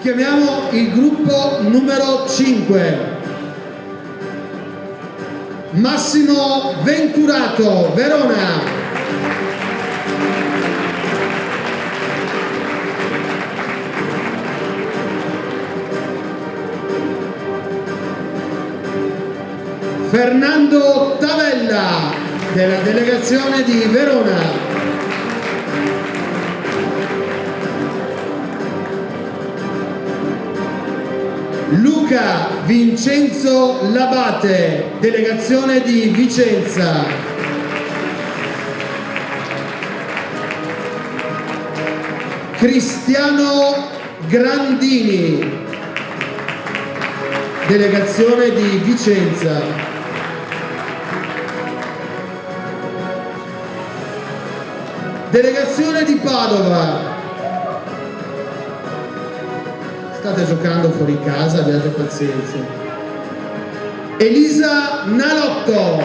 Chiamiamo il gruppo numero 5. Massimo Venturato, Verona. Fernando Tavella, della delegazione di Verona. Luca Vincenzo Labate, delegazione di Vicenza. Cristiano Grandini, delegazione di Vicenza. Delegazione di Padova. State giocando fuori casa, abbiate pazienza. Elisa Nalotto.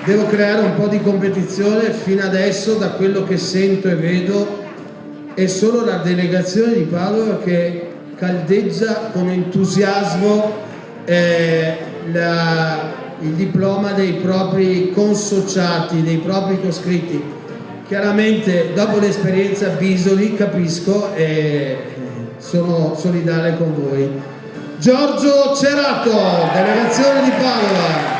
Devo creare un po' di competizione. Fino adesso, da quello che sento e vedo, è solo la delegazione di Padova che caldeggia con entusiasmo il diploma dei propri consociati, dei propri coscritti. Chiaramente dopo l'esperienza Bisoli capisco e sono solidale con voi. Giorgio Cerato, delegazione di Padova.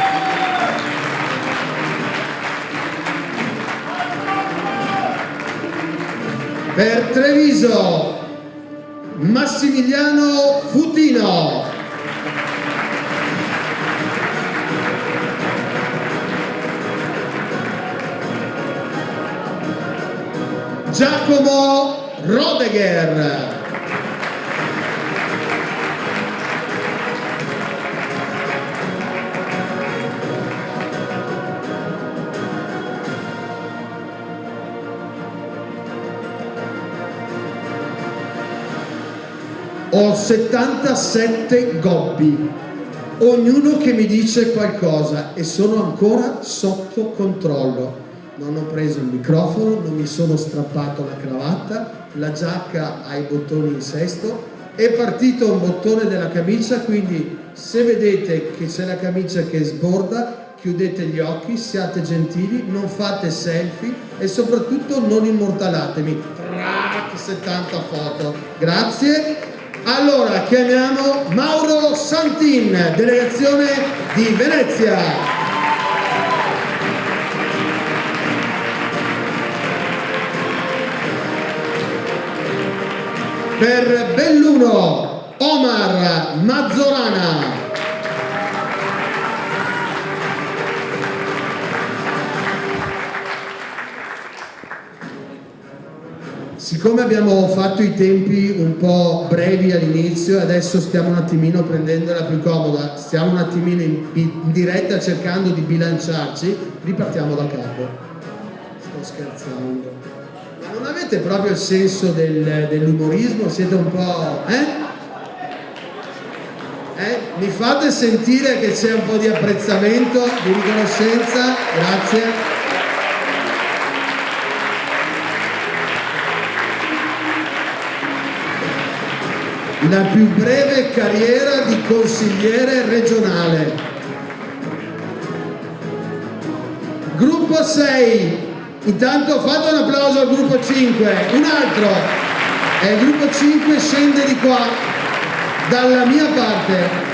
Per Treviso, Massimiliano Futino. Giacomo Rodegher. Ho 77 gobbi, ognuno che mi dice qualcosa e sono ancora sotto controllo. Non ho preso il microfono, non mi sono strappato la cravatta, la giacca ha i bottoni in sesto, è partito un bottone della camicia, quindi se vedete che c'è la camicia che sborda, chiudete gli occhi, siate gentili, non fate selfie e soprattutto non immortalatemi. 70 foto, grazie. Allora chiamiamo Mauro Santin, delegazione di Venezia. Per Belluno, Omar Mazzorana. Siccome abbiamo fatto i tempi un po' brevi all'inizio, adesso stiamo un attimino prendendola più comoda, stiamo un attimino in diretta cercando di bilanciarci, ripartiamo da capo. Sto scherzando. Ma non avete proprio il senso dell'umorismo? Siete un po'... Mi fate sentire che c'è un po' di apprezzamento, di riconoscenza? Grazie. La più breve carriera di consigliere regionale. Gruppo 6, intanto fate un applauso al gruppo 5, un altro, e il gruppo 5 scende di qua, dalla mia parte.